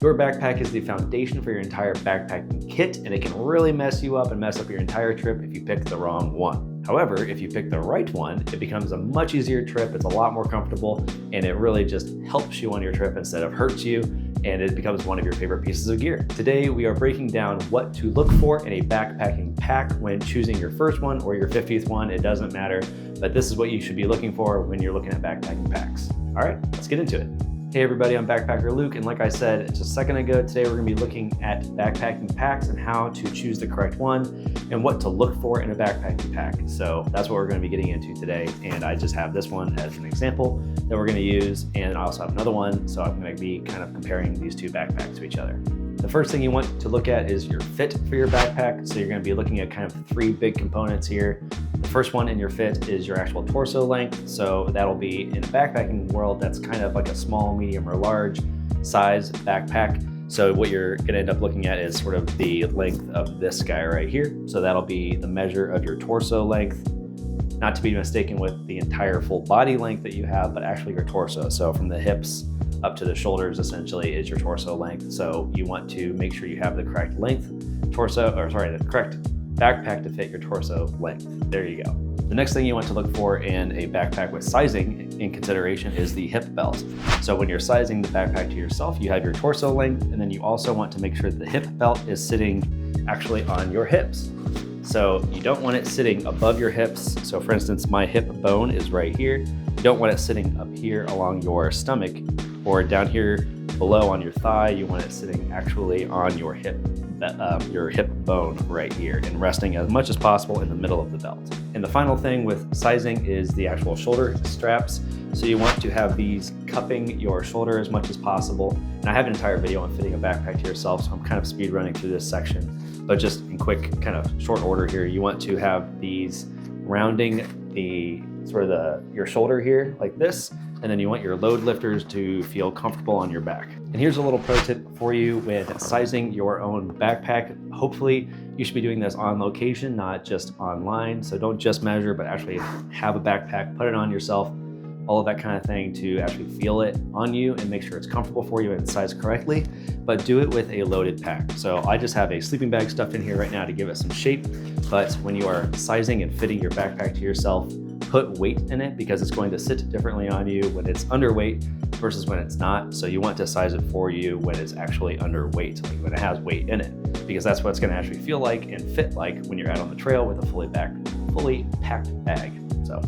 Your backpack is the foundation for your entire backpacking kit, and it can really mess you up and mess up your entire trip if you pick the wrong one. However, if you pick the right one, it becomes a much easier trip, it's a lot more comfortable, and it really just helps you on your trip instead of hurts you, and it becomes one of your favorite pieces of gear. Today, we are breaking down what to look for in a backpacking pack when choosing your first one or your 50th one, it doesn't matter, but this is what you should be looking for when you're looking at backpacking packs. All right, let's get into it. Hey everybody, I'm Backpacker Luke, and like I said just a second ago, today we're going to be looking at backpacking packs and how to choose the correct one and what to look for in a backpacking pack. So that's what we're going to be getting into today, and I just have this one as an example that we're going to use, and I also have another one, so I'm going to be kind of comparing these two backpacks to each other. The first thing you want to look at is your fit for your backpack. So you're going to be looking at kind of three big components here. The first one in your fit is your actual torso length. So that'll be in a backpacking world, that's kind of like a small, medium, or large size backpack. So what you're going to end up looking at is sort of the length of this guy right here. So that'll be the measure of your torso length, not to be mistaken with the entire full body length that you have, but actually your torso. So from the hips up to the shoulders essentially is your torso length. So you want to make sure you have the correct length the correct backpack to fit your torso length. There you go. The next thing you want to look for in a backpack with sizing in consideration is the hip belt. So when you're sizing the backpack to yourself, you have your torso length, and then you also want to make sure the hip belt is sitting actually on your hips. So you don't want it sitting above your hips. So for instance, my hip bone is right here. You don't want it sitting up here along your stomach or down here below on your thigh. You want it sitting actually on your hip bone right here and resting as much as possible in the middle of the belt. And the final thing with sizing is the actual shoulder straps. So you want to have these cupping your shoulder as much as possible. And I have an entire video on fitting a backpack to yourself, so I'm kind of speed running through this section. But just in quick kind of short order here, you want to have these rounding your shoulder here like this, and then you want your load lifters to feel comfortable on your back. And here's a little pro tip for you with sizing your own backpack. Hopefully you should be doing this on location, not just online. So don't just measure, but actually have a backpack, put it on yourself, all of that kind of thing to actually feel it on you and make sure it's comfortable for you and sized correctly, but do it with a loaded pack. So I just have a sleeping bag stuffed in here right now to give it some shape, but when you are sizing and fitting your backpack to yourself, put weight in it because it's going to sit differently on you when it's underweight versus when it's not. So you want to size it for you when it's actually underweight, like when it has weight in it, because that's what it's going to actually feel like and fit like when you're out on the trail with a fully packed bag. So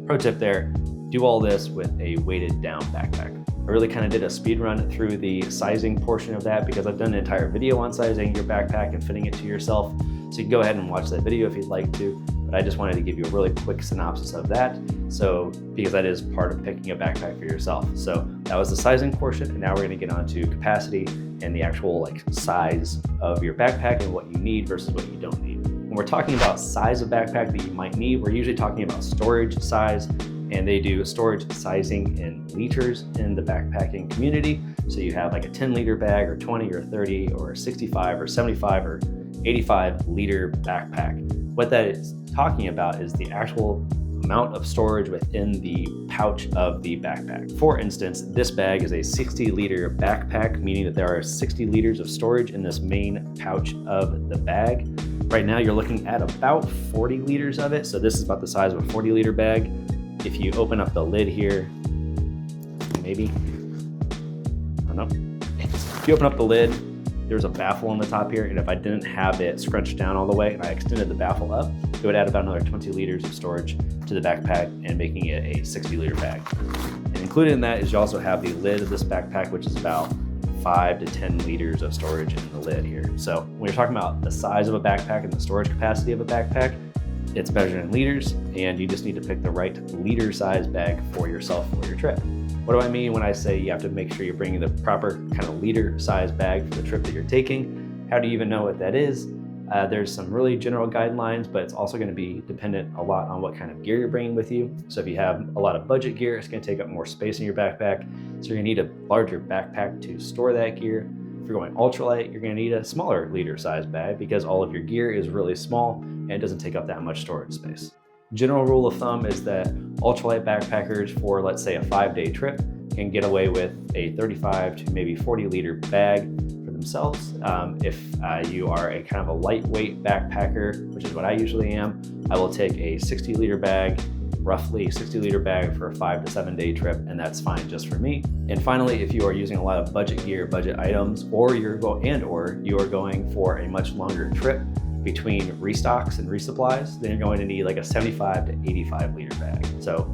pro tip there, do all this with a weighted down backpack. I really kind of did a speed run through the sizing portion of that because I've done an entire video on sizing your backpack and fitting it to yourself. So you can go ahead and watch that video if you'd like to. But I just wanted to give you a really quick synopsis of that. So, because that is part of picking a backpack for yourself. So that was the sizing portion, and now we're gonna get on to capacity and the actual size of your backpack and what you need versus what you don't need. When we're talking about size of backpack that you might need, we're usually talking about storage size, and they do storage sizing in liters in the backpacking community. So you have like a 10-liter bag or 20 or 30 or 65 or 75 or 85 liter backpack. What that is talking about is the actual amount of storage within the pouch of the backpack. For instance, this bag is a 60-liter backpack, meaning that there are 60 liters of storage in this main pouch of the bag. Right now you're looking at about 40 liters of it. So this is about the size of a 40-liter bag. If you open up the lid here, maybe, I don't know. If you open up the lid, there's a baffle on the top here, and if I didn't have it scrunched down all the way and I extended the baffle up, it would add about another 20 liters of storage to the backpack and making it a 60-liter bag. And included in that is you also have the lid of this backpack, which is about 5 to 10 liters of storage in the lid here. So when you're talking about the size of a backpack and the storage capacity of a backpack, it's measured in liters, and you just need to pick the right liter size bag for yourself for your trip. What do I mean when I say you have to make sure you're bringing the proper kind of liter size bag for the trip that you're taking? How do you even know what that is? There's some really general guidelines, but it's also going to be dependent a lot on what kind of gear you're bringing with you. So if you have a lot of budget gear, it's going to take up more space in your backpack. So you're going to need a larger backpack to store that gear. If you're going ultralight, you're going to need a smaller liter size bag because all of your gear is really small and it doesn't take up that much storage space. General rule of thumb is that ultralight backpackers for, let's say, a 5-day trip can get away with a 35 to maybe 40 liter bag for themselves. If you are a kind of a lightweight backpacker, which is what I usually am, I will take a 60 liter bag, roughly 60 liter bag for a 5 to 7 day trip, and that's fine just for me. And finally, if you are using a lot of budget gear, budget items, or you are going for a much longer trip between restocks and resupplies, then you're going to need like a 75 to 85 liter bag. So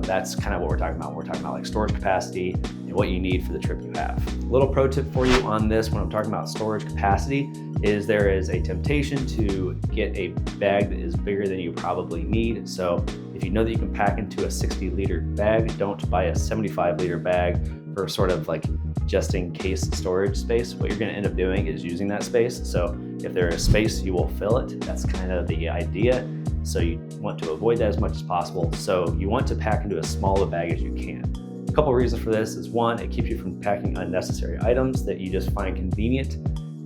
that's kind of what we're talking about. We're talking about like storage capacity and what you need for the trip you have. A little pro tip for you on this when I'm talking about storage capacity is there is a temptation to get a bag that is bigger than you probably need. So if you know that you can pack into a 60 liter bag, don't buy a 75 liter bag for sort of like just in case storage space. What you're going to end up doing is using that space. So if there is space, you will fill it. That's kind of the idea. So you want to avoid that as much as possible. So you want to pack into as small a bag as you can. A couple of reasons for this is one, it keeps you from packing unnecessary items that you just find convenient.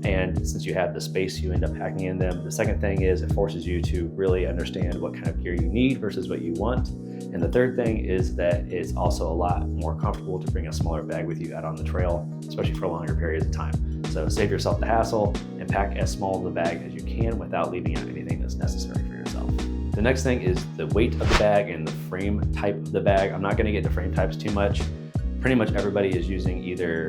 And since you have the space, you end up packing in them. The second thing is it forces you to really understand what kind of gear you need versus what you want. And the third thing is that it's also a lot more comfortable to bring a smaller bag with you out on the trail, especially for longer periods of time. So save yourself the hassle and pack as small of a bag as you can without leaving out anything that's necessary for yourself. The next thing is the weight of the bag and the frame type of the bag. I'm not going to get into frame types too much. Pretty much everybody is using either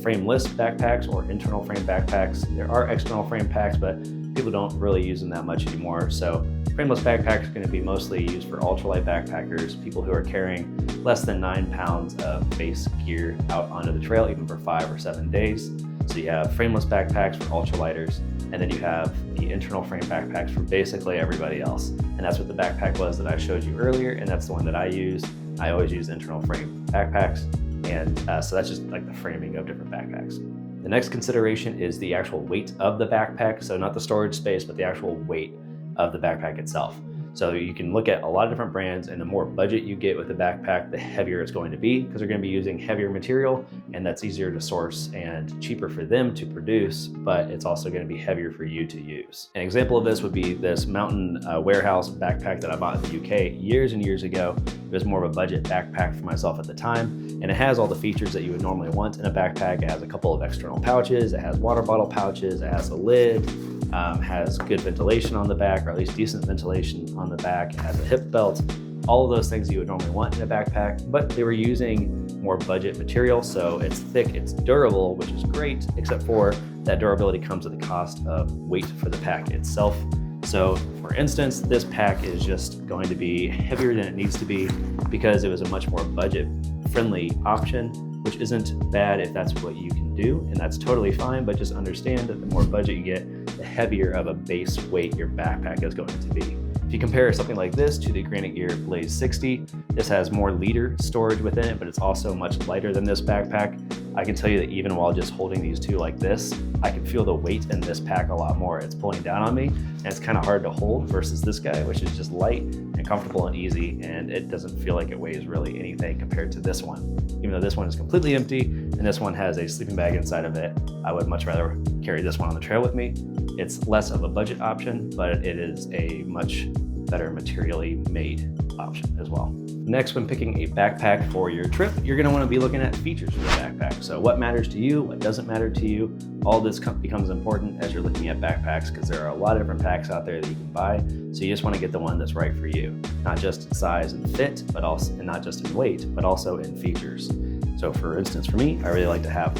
frameless backpacks or internal frame backpacks. There are external frame packs, but people don't really use them that much anymore. So frameless backpacks are going to be mostly used for ultralight backpackers, people who are carrying less than 9 pounds of base gear out onto the trail, even for 5 or 7 days. So you have frameless backpacks for ultralighters, and then you have the internal frame backpacks for basically everybody else. And that's what the backpack was that I showed you earlier, and that's the one that I use. I always use internal frame backpacks, and so that's just like the framing of different backpacks. The next consideration is the actual weight of the backpack, so not the storage space, but the actual weight of the backpack itself. So you can look at a lot of different brands, and the more budget you get with the backpack, the heavier it's going to be, because they're going to be using heavier material, and that's easier to source and cheaper for them to produce, but it's also going to be heavier for you to use. An example of this would be this Mountain Warehouse backpack that I bought in the UK years and years ago. It was more of a budget backpack for myself at the time, and it has all the features that you would normally want in a backpack. It has a couple of external pouches, it has water bottle pouches, it has a lid, has good ventilation on the back, or at least decent ventilation on the back. It has a hip belt, all of those things you would normally want in a backpack, but they were using more budget material. So it's thick, it's durable, which is great, except for that durability comes at the cost of weight for the pack itself. So for instance, this pack is just going to be heavier than it needs to be because it was a much more budget friendly option, which isn't bad if that's what you can do, and that's totally fine, but just understand that the more budget you get, the heavier of a base weight your backpack is going to be. If you compare something like this to the Granite Gear Blaze 60, this has more liter storage within it, but it's also much lighter than this backpack. I can tell you that even while just holding these two like this, I can feel the weight in this pack a lot more. It's pulling down on me, and it's kind of hard to hold versus this guy, which is just light and comfortable and easy, and it doesn't feel like it weighs really anything compared to this one. Even though this one is completely empty and this one has a sleeping bag inside of it, I would much rather carry this one on the trail with me. It's less of a budget option, but it is a much better materially made option as well. Next, when picking a backpack for your trip, you're going to want to be looking at features for the backpack. So what matters to you, what doesn't matter to you, all this becomes important as you're looking at backpacks, because there are a lot of different packs out there that you can buy. So you just want to get the one that's right for you, not just in size and fit, but also, and not just in weight, but also in features. So for instance, for me, I really like to have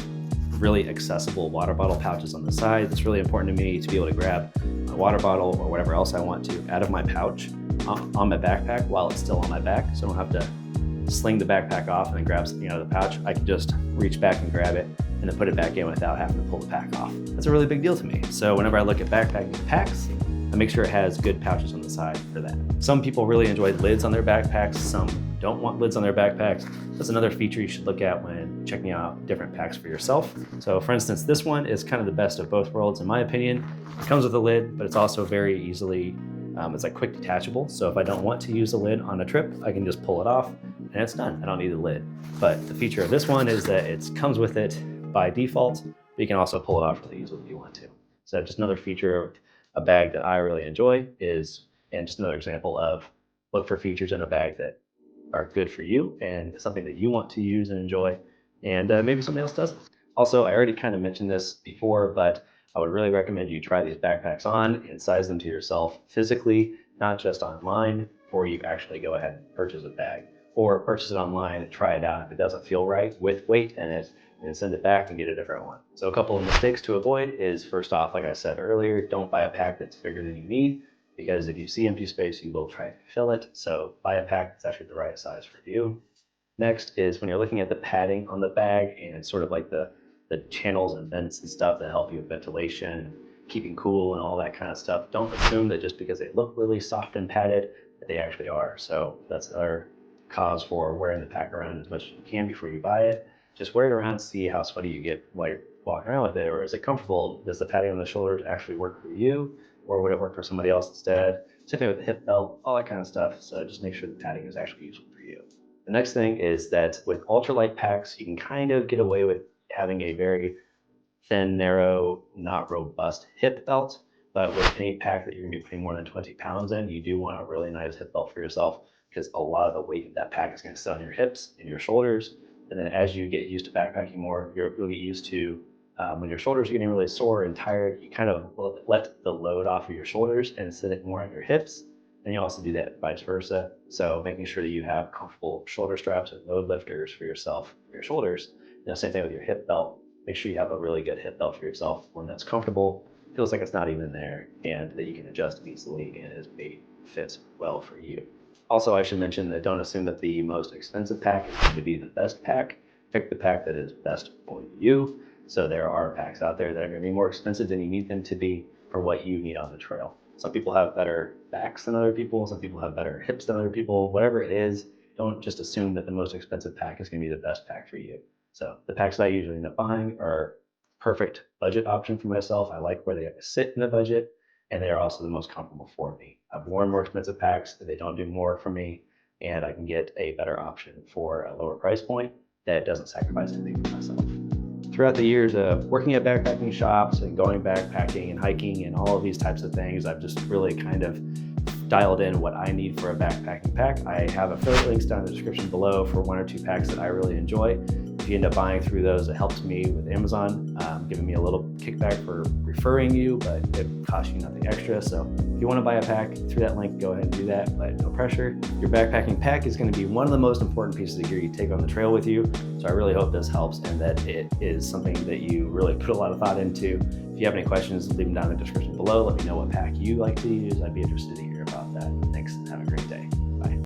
really accessible water bottle pouches on the side. It's really important to me to be able to grab my water bottle or whatever else I want to out of my pouch on my backpack while it's still on my back, so I don't have to sling the backpack off and then grab something out of the pouch. I can just reach back and grab it and then put it back in without having to pull the pack off. That's a really big deal to me. So whenever I look at backpacking packs, I make sure it has good pouches on the side for that. Some people really enjoy lids on their backpacks. Some don't want lids on their backpacks. That's another feature you should look at when checking out different packs for yourself. So for instance, this one is kind of the best of both worlds in my opinion. It comes with a lid, but it's also very easily, it's like quick detachable. So if I don't want to use a lid on a trip, I can just pull it off and it's done. I don't need a lid. But the feature of this one is that it comes with it by default, but you can also pull it off really easily if you want to. So just another feature of a bag that I really enjoy is, and just another example of look for features in a bag that are good for you and something that you want to use and enjoy, and maybe somebody else doesn't. Also, I already kind of mentioned this before, but I would really recommend you try these backpacks on and size them to yourself physically, not just online, before you actually go ahead and purchase a bag. Or purchase it online and try it out. If it doesn't feel right with weight in it, and send it back and get a different one. So a couple of mistakes to avoid is, first off, like I said earlier, don't buy a pack that's bigger than you need, because if you see empty space, you will try to fill it. So buy a pack that's actually the right size for you. Next is when you're looking at the padding on the bag and sort of like the channels and vents and stuff that help you with ventilation, keeping cool and all that kind of stuff. Don't assume that just because they look really soft and padded that they actually are. So that's our cause for wearing the pack around as much as you can before you buy it. Just wear it around, see how sweaty you get while you're walking around with it, or is it comfortable? Does the padding on the shoulders actually work for you, or would it work for somebody else instead? Same thing with the hip belt, all that kind of stuff. So just make sure the padding is actually useful for you. The next thing is that with ultralight packs, you can kind of get away with having a very thin, narrow, not robust hip belt. But with any pack that you're going to be putting more than 20 pounds in, you do want a really nice hip belt for yourself, because a lot of the weight of that pack is going to sit on your hips and your shoulders. And then as you get used to backpacking more, you'll get used to when your shoulders are getting really sore and tired, you kind of let the load off of your shoulders and sit it more on your hips. And you also do that vice versa. So making sure that you have comfortable shoulder straps and load lifters for yourself, for your shoulders. Same thing with your hip belt. Make sure you have a really good hip belt for yourself, one that's comfortable, feels like it's not even there, and that you can adjust easily and is made fit well for you. Also, I should mention that don't assume that the most expensive pack is going to be the best pack. Pick the pack that is best for you. So there are packs out there that are going to be more expensive than you need them to be for what you need on the trail. Some people have better backs than other people. Some people have better hips than other people. Whatever it is, don't just assume that the most expensive pack is going to be the best pack for you. So the packs that I usually end up buying are perfect budget option for myself. I like where they sit in the budget, and they are also the most comfortable for me. I've worn more expensive packs, they don't do more for me, and I can get a better option for a lower price point that doesn't sacrifice anything for myself. Throughout the years of working at backpacking shops and going backpacking and hiking and all of these types of things, I've just really kind of dialed in what I need for a backpacking pack. I have affiliate links down in the description below for 1 or 2 packs that I really enjoy. If you end up buying through those, it helps me with Amazon, giving me a little kickback for referring you, but it costs you nothing extra. So if you want to buy a pack through that link, go ahead and do that, but no pressure. Your backpacking pack is going to be one of the most important pieces of gear you take on the trail with you. So I really hope this helps and that it is something that you really put a lot of thought into. If you have any questions, leave them down in the description below. Let me know what pack you like to use. I'd be interested to hear about that. Thanks.